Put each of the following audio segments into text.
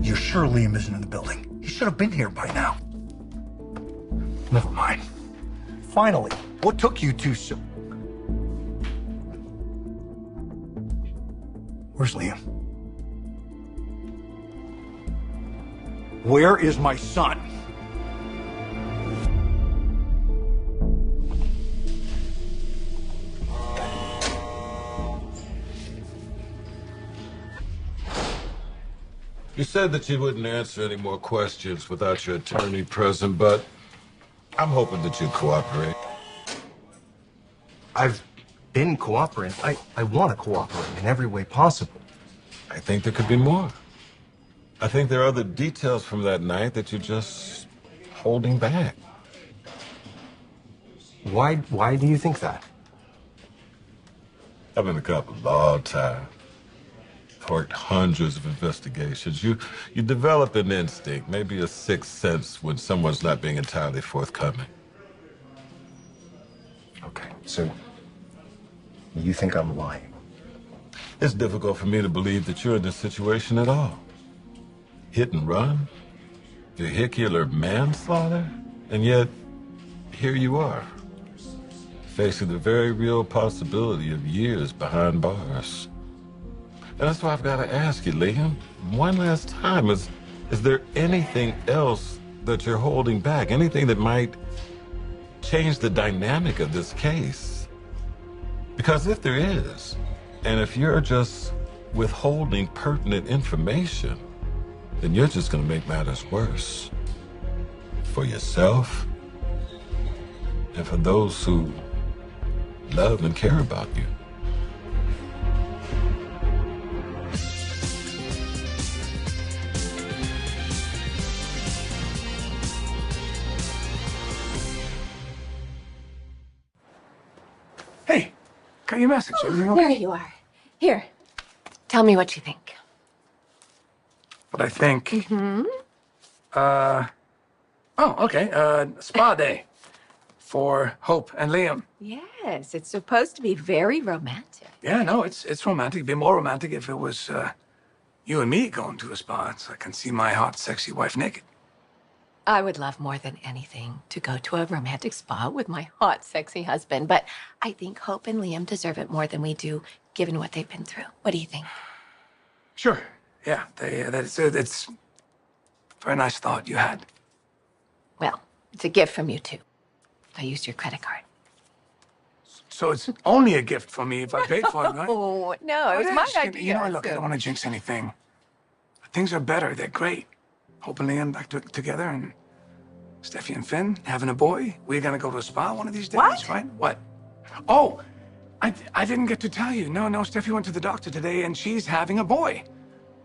You're sure Liam isn't in the building? He should have been here by now. Never mind. Finally, what took you two so... Where's Liam? Where is my son? You said that you wouldn't answer any more questions without your attorney present, but I'm hoping that you'd cooperate. I've been cooperating. I want to cooperate in every way possible. I think there could be more. I think there are other details from that night that you're just holding back. Why do you think that? I've been a cop a long time. Worked hundreds of investigations. You develop an instinct, maybe a sixth sense when someone's not being entirely forthcoming. Okay, so you think I'm lying? It's difficult for me to believe that you're in this situation at all. Hit and run? Vehicular manslaughter? And yet, here you are, facing the very real possibility of years behind bars. And that's why I've got to ask you, Liam, one last time, is there anything else that you're holding back? Anything that might change the dynamic of this case? Because if there is, and if you're just withholding pertinent information, then you're just going to make matters worse. For yourself, and for those who love and care about you. Hey, got your message. Everything okay? There you are. Here, tell me what you think. What I think? Mm-hmm. Oh, okay. Spa day for Hope and Liam. Yes, it's supposed to be very romantic. Yeah, no, it's romantic. It'd be more romantic if it was you and me going to a spa. So I can see my hot, sexy wife naked. I would love more than anything to go to a romantic spa with my hot, sexy husband, but I think Hope and Liam deserve it more than we do, given what they've been through. What do you think? Sure. Yeah, it's a very nice thought you had. Well, it's a gift from you, too. I used your credit card. So it's only a gift for me if I paid for it, right? Oh, no, it was my idea. You know, look, I don't want to jinx anything. Things are better. They're great. Hope and Liam back together, and Steffi and Finn having a boy. We're gonna go to a spa one of these days, What? right? What? Oh, I didn't get to tell you. No, Steffi went to the doctor today, and she's having a boy.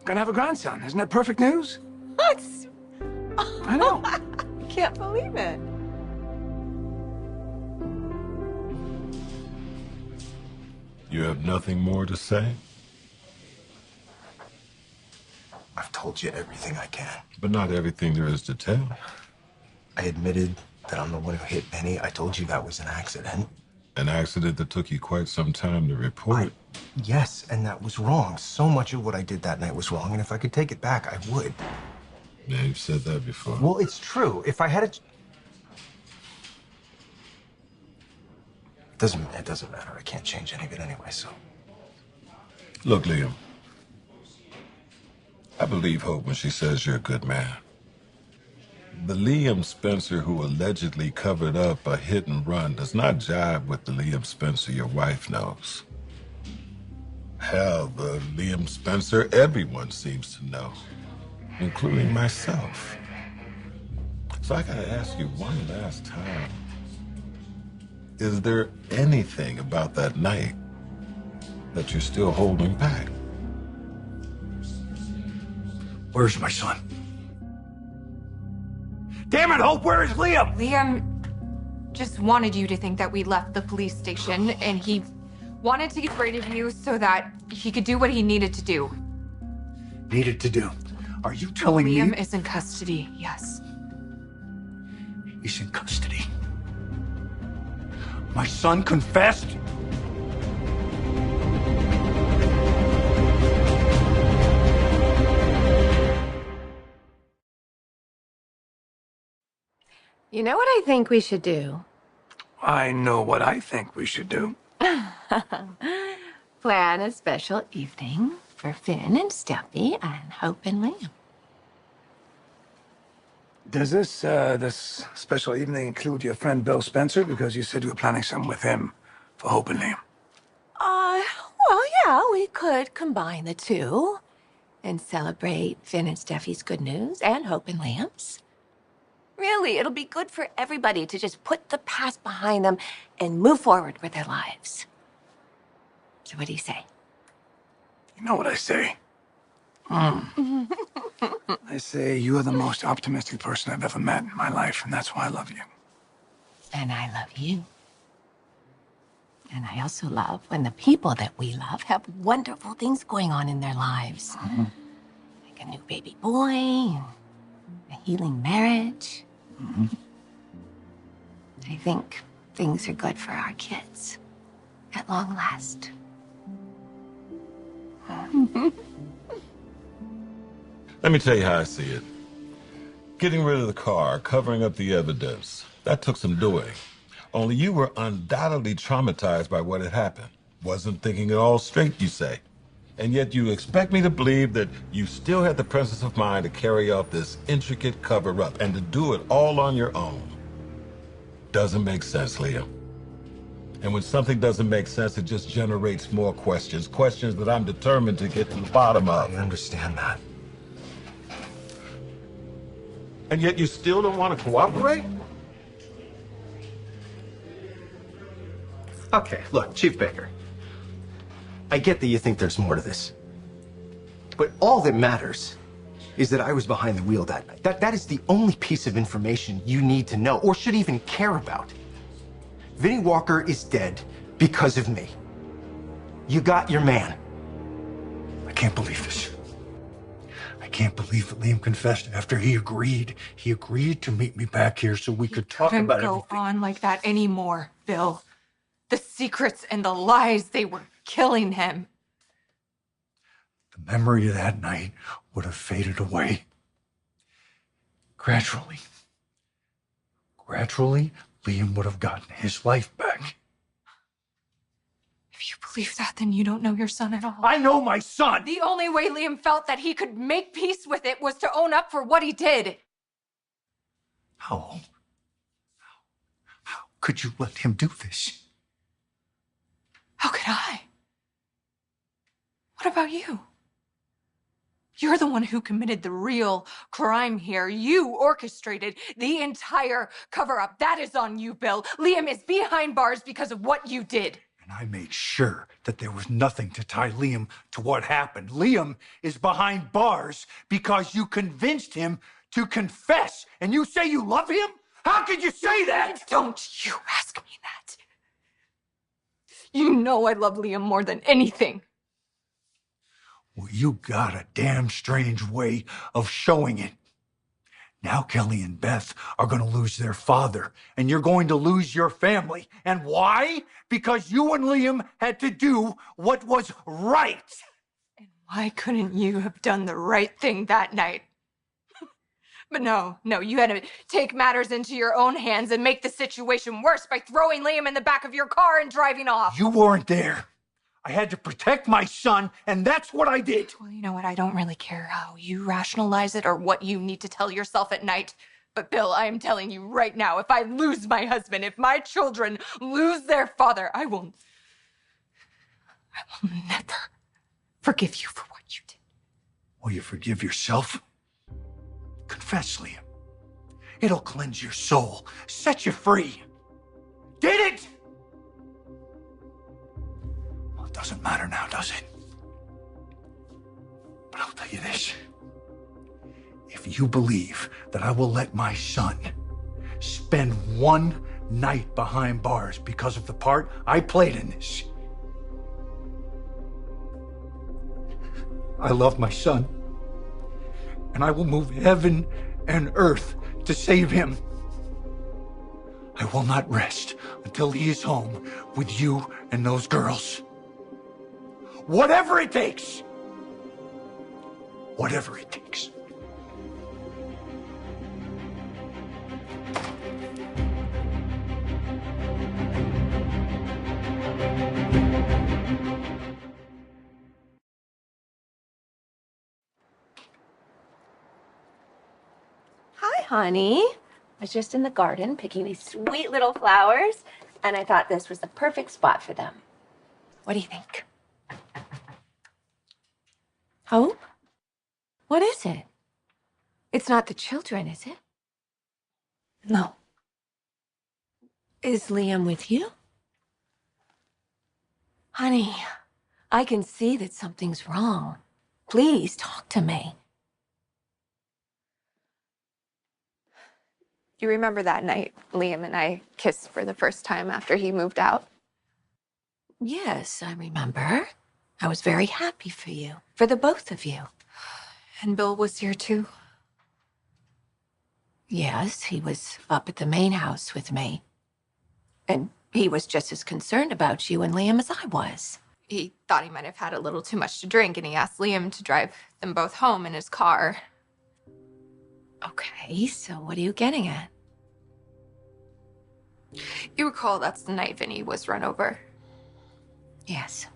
Gonna have a grandson. Isn't that perfect news? What? I know. I can't believe it. You have nothing more to say? I've told you everything I can. But not everything there is to tell. I admitted that I'm the one who hit Penny. I told you that was an accident. An accident that took you quite some time to report. Yes, and that was wrong. So much of what I did that night was wrong, and if I could take it back, I would. Yeah, you've said that before. Well, it's true. If I had it doesn't matter. I can't change any of it anyway, so. Look, Liam. I believe Hope when she says you're a good man. The Liam Spencer who allegedly covered up a hit and run does not jive with the Liam Spencer your wife knows. Hell, the Liam Spencer everyone seems to know, including myself. So I gotta ask you one last time. Is there anything about that night that you're still holding back? Where's my son? Damn it, Hope, where is Liam? Liam just wanted you to think that we left the police station, and he wanted to get rid of you so that he could do what he needed to do. Needed to do. Are you telling me? Liam is in custody, yes. He's in custody. My son confessed? You know what I think we should do? I know what I think we should do. Plan a special evening for Finn and Steffi and Hope and Liam. Does this special evening include your friend Bill Spencer? Because you said you were planning something with him for Hope and Liam. Well, yeah, we could combine the two and celebrate Finn and Steffi's good news and Hope and Liam's. Really, it'll be good for everybody to just put the past behind them and move forward with their lives. So what do you say? You know what I say? I say you are the most optimistic person I've ever met in my life, and that's why I love you. And I love you. And I also love when the people that we love have wonderful things going on in their lives. Like a new baby boy, and a healing marriage. I think things are good for our kids. At long last. Let me tell you how I see it. Getting rid of the car, covering up the evidence, that took some doing. Only you were undoubtedly traumatized by what had happened. Wasn't thinking it all straight, you say. And yet you expect me to believe that you still had the presence of mind to carry out this intricate cover-up and to do it all on your own. Doesn't make sense, Liam. And when something doesn't make sense, it just generates more questions. Questions that I'm determined to get to the bottom of. I understand that. And yet you still don't want to cooperate? Okay, look, Chief Baker. I get that you think there's more to this. But all that matters is that I was behind the wheel that night. That is the only piece of information you need to know or should even care about. Vinnie Walker is dead because of me. You got your man. I can't believe this. I can't believe that Liam confessed after he agreed. He agreed to meet me back here so we could talk about Couldn't everything. go on like that anymore, Bill. The secrets and the lies, they were killing him. The memory of that night would have faded away. Gradually, Liam would have gotten his life back. If you believe that, then you don't know your son at all. I know my son! The only way Liam felt that he could make peace with it was to own up for what he did. How could you let him do this? How could I? What about you? You're the one who committed the real crime here. You orchestrated the entire cover-up. That is on you, Bill. Liam is behind bars because of what you did. And I made sure that there was nothing to tie Liam to what happened. Liam is behind bars because you convinced him to confess. And you say you love him? How could you say that? Don't you ask me that. You know I love Liam more than anything. Well, you got a damn strange way of showing it. Now Kelly and Beth are going to lose their father, and you're going to lose your family. And why? Because you and Liam had to do what was right. And why couldn't you have done the right thing that night? But no, you had to take matters into your own hands and make the situation worse by throwing Liam in the back of your car and driving off. You weren't there. I had to protect my son, and that's what I did. Well, you know what? I don't really care how you rationalize it or what you need to tell yourself at night. But Bill, I am telling you right now, if I lose my husband, if my children lose their father, I will never forgive you for what you did. Will you forgive yourself? Confess, Liam. It'll cleanse your soul, set you free. Did it? Well, it doesn't matter now, does it? But I'll tell you this. If you believe that I will let my son spend one night behind bars because of the part I played in this, I love my son, and I will move heaven and earth to save him. I will not rest until he is home with you and those girls. Whatever it takes. Whatever it takes. honey. I was just in the garden picking these sweet little flowers, and I thought this was the perfect spot for them. What do you think? Hope? What is it? It's not the children, is it? No. Is Liam with you? Honey, I can see that something's wrong. Please talk to me. You remember that night Liam and I kissed for the first time after he moved out? Yes, I remember. I was very happy for you, for the both of you. And Bill was here too? Yes, he was up at the main house with me. And he was just as concerned about you and Liam as I was. He thought he might have had a little too much to drink, and he asked Liam to drive them both home in his car. Okay, so what are you getting at? You recall that's the night Vinny was run over? Yes.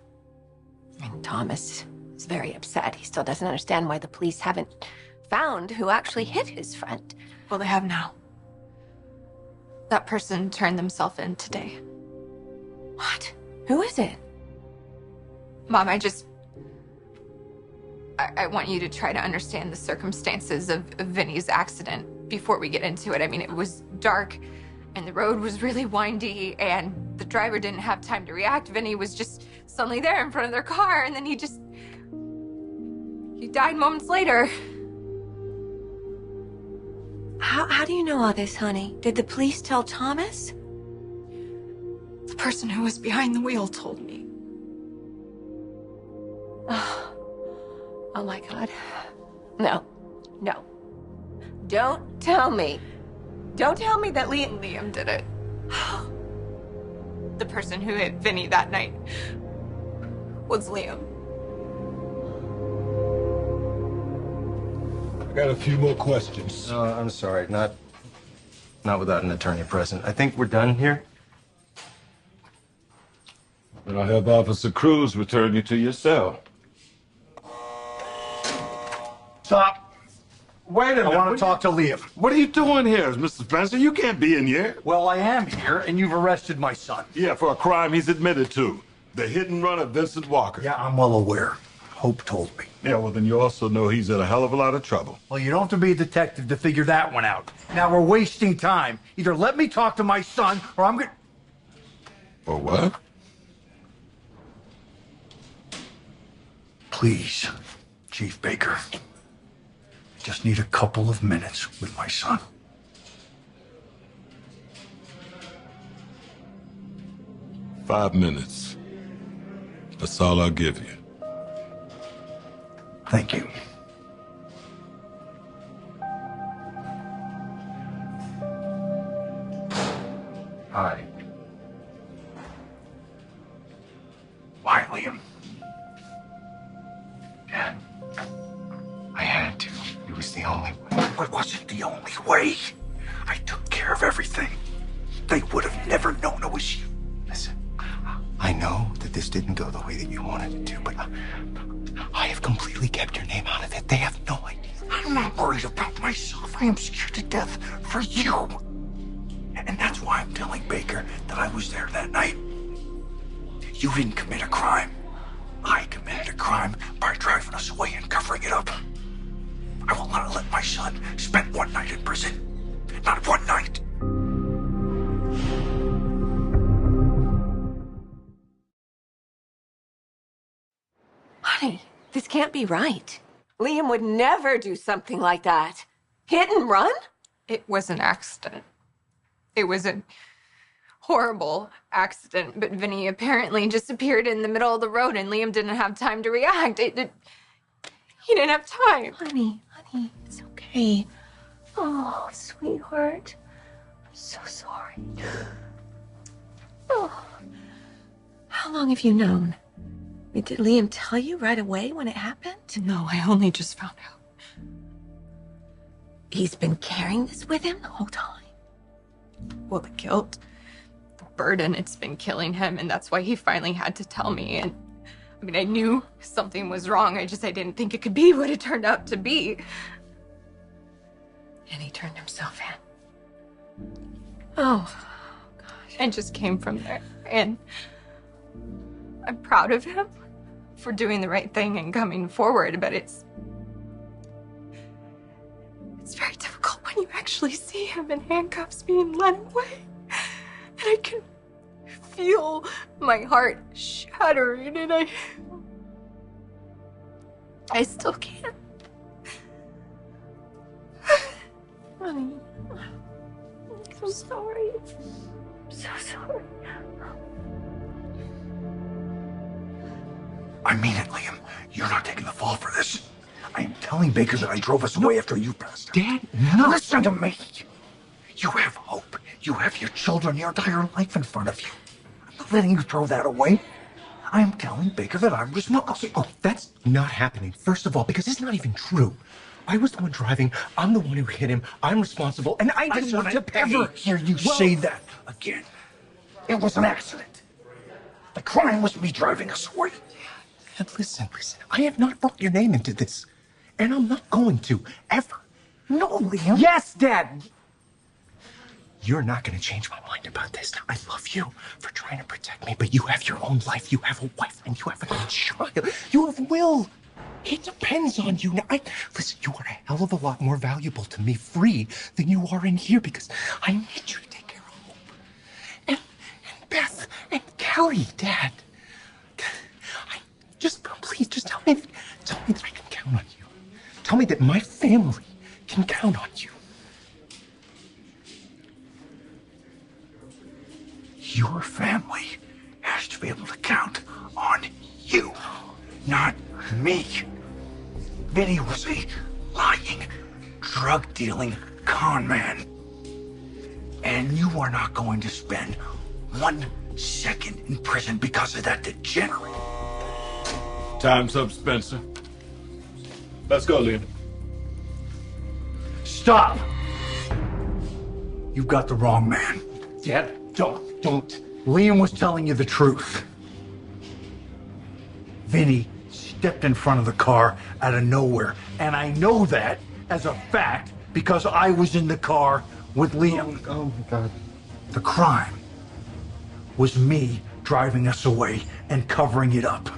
And Thomas is very upset. He still doesn't understand why the police haven't found who actually hit his friend. Well, they have now. That person turned themselves in today. What? Who is it? Mom, I want you to try to understand the circumstances of Vinny's accident before we get into it. I mean, it was dark, and the road was really windy, and the driver didn't have time to react. Vinny was just suddenly there in front of their car, and then he died moments later. How do you know all this, honey? Did the police tell Thomas? The person who was behind the wheel told me. Oh my God. No. Don't tell me. Don't tell me that Liam did it. The person who hit Vinny that night was Liam. I got a few more questions. I'm sorry, not without an attorney present. I think we're done here. Then I'll have Officer Cruz return you to your cell. Stop. Wait a minute. I want What to talk to Liam. What are you doing here, Mr. Spencer? You can't be in here. Well, I am here, and you've arrested my son. Yeah, for a crime he's admitted to. The hit and run of Vincent Walker. Yeah, I'm well aware. Hope told me. Yeah, well, then you also know he's in a hell of a lot of trouble. Well, you don't have to be a detective to figure that one out. Now we're wasting time. Either let me talk to my son, or I'm gonna... Or what? Please, Chief Baker. I just need a couple of minutes with my son. $5 minutes. That's all I'll give you. Thank you. Hi. Why, Liam? Dad, I had to. It was the only way. It wasn't the only way. I took care of everything. They would have never known it was you. Listen, I know that this didn't go the way that you wanted it to, but I have completely kept your name out of it. They have no idea. I'm not worried about myself. I am scared to death for you. And that's why I'm telling Baker that I was there that night. You didn't commit a crime. I committed a crime by driving us away and covering it up. I will not let my son spend one night in prison. Not one night. Honey, this can't be right. Liam would never do something like that. Hit and run? It was an accident. It was a horrible accident, but Vinny apparently just appeared in the middle of the road and Liam didn't have time to react. He didn't have time. Honey, it's okay. Oh, sweetheart. I'm so sorry. Oh. How long have you known? Did Liam tell you right away when it happened? No, I only just found out. He's been carrying this with him the whole time? Well, the guilt, the burden, it's been killing him, and that's why he finally had to tell me. And I mean, I knew something was wrong. I didn't think it could be what it turned out to be. And he turned himself in. Oh, gosh. I just came from there. And I'm proud of him for doing the right thing and coming forward, but it's very difficult when you actually see him in handcuffs being led away. And I can feel my heart shattering, and I still can't. Honey, I'm so sorry. I'm so sorry. I mean it, Liam. You're not taking the fall for this. I am telling Baker that I drove us away after you passed out. Dad, no. Listen to me. You have hope. You have your children, your entire life in front of you. I'm not letting you throw that away. I am telling Baker that I'm responsible. Oh, that's not happening. First of all, because it's not even true. I was the one driving. I'm the one who hit him. I'm responsible, and I I deserve don't to want to pay. ever hear you say that again. It was an accident. The crime was me driving us away. And listen. I have not brought your name into this, and I'm not going to, ever. No, Liam. Yes, Dad. You're not going to change my mind about this. I love you for trying to protect me, but you have your own life. You have a wife, and you have a child. You have Will. It depends on you. Now, listen, you are a hell of a lot more valuable to me free than you are in here, because I need you to take care of Hope and Beth and Kelly, Dad. Please, just tell me that I can count on you. Tell me that my family can count on you. Your family has to be able to count on you, not me. Vinny was a lying, drug-dealing con man. And you are not going to spend 1 second in prison because of that degenerate. Time's up, Spencer. Let's go, Liam. Stop! You've got the wrong man. Dad, don't. Liam was telling you the truth. Vinny stepped in front of the car out of nowhere, and I know that as a fact because I was in the car with Liam. Oh my God. The crime was me driving us away and covering it up.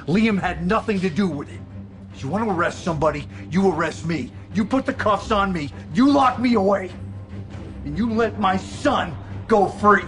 Liam had nothing to do with it. If you want to arrest somebody, you arrest me. You put the cuffs on me. You lock me away. And you let my son go free.